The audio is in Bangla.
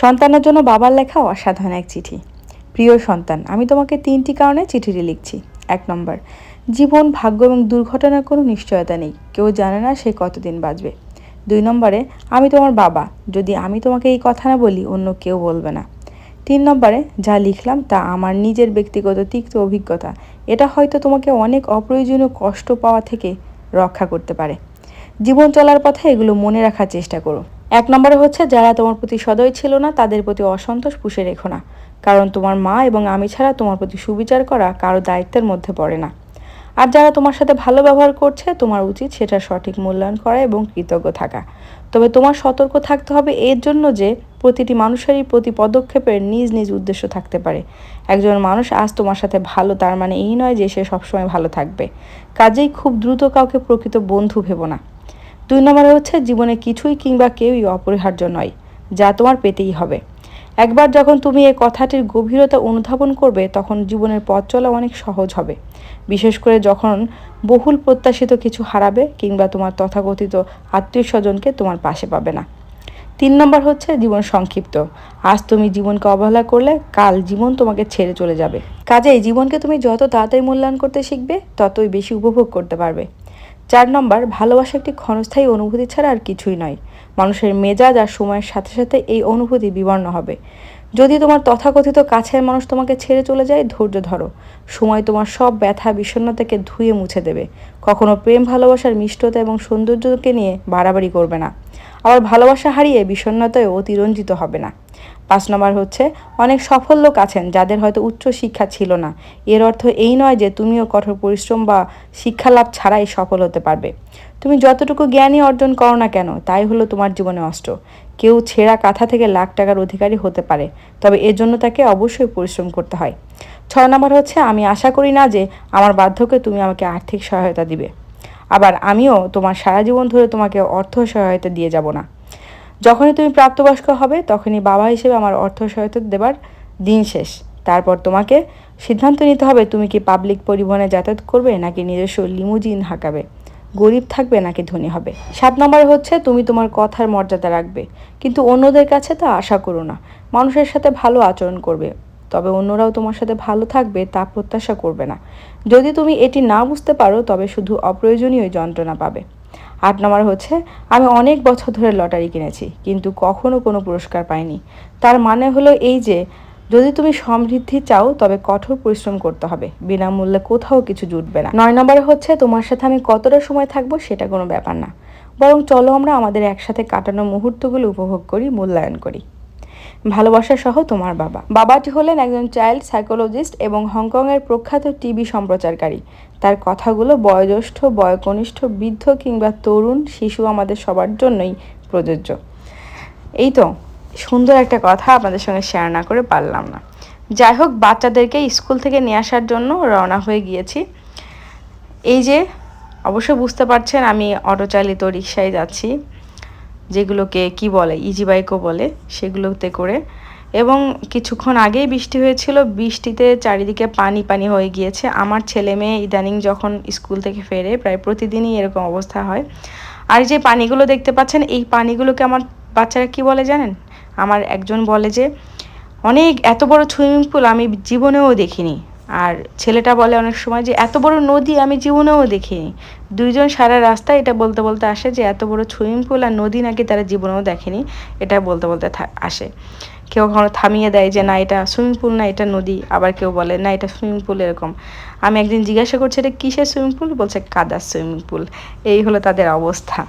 সন্তানের জন্য বাবার লেখা অসাধারণ এক চিঠি। প্রিয় সন্তান, আমি তোমাকে 3টি কারণে চিঠিটি লিখছি। 1 নম্বর, জীবন, ভাগ্য এবং দুর্ঘটনার কোনো নিশ্চয়তা নেই, কেউ জানে না সে কতদিন বাঁচবে। 2 নম্বরে, আমি তোমার বাবা, যদি আমি তোমাকে এই কথা না বলি অন্য কেউ বলবে না। 3 নম্বরে, যা লিখলাম তা আমার নিজের ব্যক্তিগত তিক্ত অভিজ্ঞতা, এটা হয়তো তোমাকে অনেক অপ্রয়োজনীয় কষ্ট পাওয়া থেকে রক্ষা করতে পারে। জীবন চলার পথে এগুলো মনে রাখার চেষ্টা করো। 1 নম্বরে হচ্ছে, যারা তোমার প্রতি সদয় ছিল না তাদের প্রতি অসন্তোষ পুষে রেখো না, কারণ তোমার মা এবং আমি ছাড়া তোমার প্রতি সুবিচার করা কারো দায়িত্বের মধ্যে পড়ে না। আর যারা তোমার সাথে ভালো ব্যবহার করছে তোমার উচিত সেটার সঠিক মূল্যায়ন করা এবং কৃতজ্ঞ থাকা। তবে তোমার সতর্ক থাকতে হবে এর জন্য যে প্রতিটি মানুষেরই প্রতি পদক্ষেপের নিজ নিজ উদ্দেশ্য থাকতে পারে। একজন মানুষ আজ তোমার সাথে ভালো তার মানে এই নয় যে সে সবসময় ভালো থাকবে। কাজেই খুব দ্রুত কাউকে প্রকৃত বন্ধু ভেবো না। 2 নম্বরে হচ্ছে, জীবনে কিছুই কিংবা কেউই অপরিহার্য নয়, যা তোমার পেতেই হবে। একবার যখন তুমি এই কথাটির গভীরতা অনুধাবন করবে তখন জীবনের পথ চলা অনেক সহজ হবে, বিশেষ করে যখন বহুল প্রত্যাশিত কিছু হারাবে কিংবা তোমার তথাকথিত আত্মীয় স্বজনকে তোমার পাশে পাবে না। 3 নম্বর হচ্ছে, জীবন সংক্ষিপ্ত। আজ তুমি জীবনকে অবহেলা করলে কাল জীবন তোমাকে ছেড়ে চলে যাবে। কাজেই জীবনকে তুমি যত তাড়াতাড়ি মূল্যায়ন করতে শিখবে ততই বেশি উপভোগ করতে পারবে। 4 নম্বর, ভালোবাসা একটি ক্ষণস্থায়ী অনুভূতি ছাড়া আর কিছুই নয়। মানুষের মেজাজ আর সময়ের সাথে সাথে এই অনুভূতি বিবর্ণ হবে। যদি তোমার তথাকথিত কাছের মানুষ তোমাকে ছেড়ে চলে যায়, ধৈর্য ধরো। সময় তোমার সব ব্যথা বিষণ্ণতাকে ধুয়ে মুছে দেবে। কখনো প্রেম ভালোবাসার মিষ্টতা এবং সৌন্দর্যকে নিয়ে বাড়াবাড়ি করবে না। আবার ভালোবাসা হারিয়ে বিষণ্ণতায় অতিরঞ্জিত হবে না। 5 নম্বর হচ্ছে, অনেক সফল লোক আছেন যাদের হয়তো উচ্চ শিক্ষা ছিল না। এর অর্থ এই নয় যে তুমিও কঠোর পরিশ্রম বা শিক্ষা লাভ ছাড়াই সফল হতে পারবে। তুমি যতটুকু জ্ঞানই অর্জন করো না কেন তাই হলো তোমার জীবনে অস্ত্র। কেউ ছেঁড়া কাঁথা থেকে লাখ টাকার অধিকারী হতে পারে, তবে এর জন্য তাকে অবশ্যই পরিশ্রম করতে হয়। 6 নম্বর হচ্ছে, আমি আশা করি না যে আমার বার্ধক্যে তুমি আমাকে আর্থিক সহায়তা দিবে, আবার আমিও তোমার সারা জীবন ধরে তোমাকে অর্থ সহায়তা দিয়ে যাব না। যখনই তুমি প্রাপ্তবয়স্ক হবে তখনই বাবা হিসেবে আমার অর্থ সহায়তা দেবার দিন শেষ। তারপর তোমাকে সিদ্ধান্ত নিতে হবে তুমি কি পাবলিক পরিবহনে যাতায়াত করবে নাকি নিজস্ব লিমুজিন হাঁকাবে, গরিব থাকবে নাকি ধনী হবে। 7 নম্বরে হচ্ছে, তুমি তোমার কথার মর্যাদা রাখবে, কিন্তু অন্যদের কাছে তা আশা করো না। মানুষের সাথে ভালো আচরণ করবে, তবে অন্যরাও তোমার সাথে ভালো থাকবে তা প্রত্যাশা করবে না। যদি তুমি এটি না বুঝতে পারো তবে শুধু অপ্রয়োজনীয় যন্ত্রণা পাবে। 8 নম্বর হচ্ছে, আমি অনেক বছর ধরে লটারি কিনেছি কিন্তু কখনো কোনো পুরস্কার পাইনি। তার মানে হলো এই যে যদি তুমি সমৃদ্ধি চাও তবে কঠোর পরিশ্রম করতে হবে, বিনামূল্যে কোথাও কিছু জুটবে না। 9 নম্বরে হচ্ছে, তোমার সাথে আমি কতটা সময় থাকবো সেটা কোনো ব্যাপার না, বরং চলো আমরা আমাদের একসাথে কাটানো মুহূর্তগুলো উপভোগ করি, মূল্যায়ন করি। ভালোবাসা সহ, তোমার বাবা। বাবাটি হলেন একজন চাইল্ড সাইকোলজিস্ট এবং হংকংয়ের প্রখ্যাত টিভি সম্প্রচারকারী। তার কথাগুলো বয়োজ্যেষ্ঠ, বয়কনিষ্ঠ, বৃদ্ধ কিংবা তরুণ, শিশু আমাদের সবার জন্যই প্রযোজ্য। এই তো সুন্দর একটা কথা আপনাদের সঙ্গে শেয়ার না করে পারলাম না। যাই হোক, বাচ্চাদেরকে স্কুল থেকে নিয়ে আসার জন্য রওনা হয়ে গিয়েছি। এই যে অবশ্যই বুঝতে পারছেন আমি অটো চালিত রিকশায় যাচ্ছি, যেগুলোকে কি বলে ইজি বাইকও বলে, সেগুলোতে করে। এবং কিছুক্ষণ আগেই বৃষ্টি হয়েছিল, বৃষ্টিতে চারিদিকে পানি পানি হয়ে গিয়েছে। আমার ছেলে মেয়ে ইদানিং যখন স্কুল থেকে ফেরে প্রায় প্রতিদিনই এরকম অবস্থা হয়। আর যে পানিগুলো দেখতে পাচ্ছেন এই পানিগুলোকে আমার বাচ্চারা কি বলে জানেন? আমার একজন বলে যে অনেক এত বড় সুইমিং পুল আমি জীবনেও দেখিনি, আর ছেলেটা বলে অনেক সময় যে এত বড় নদী আমি জীবনেও দেখিনি। দুইজন সারা রাস্তা এটা বলতে বলতে আসে যে এত বড় সুইমিং পুল আর নদী নাকি তারা জীবনেও দেখেনি, এটা বলতে বলতে আসে। কেউ কখনো থামিয়ে দেয় যে না এটা সুইমিং পুল না এটা নদী, আবার কেউ বলে না এটা সুইমিং পুল এরকম। আমি একদিন জিজ্ঞাসা করছি এটা কিসের সুইমিং পুল, বলছে কাদার সুইমিং পুল। এই হলো তাদের অবস্থা।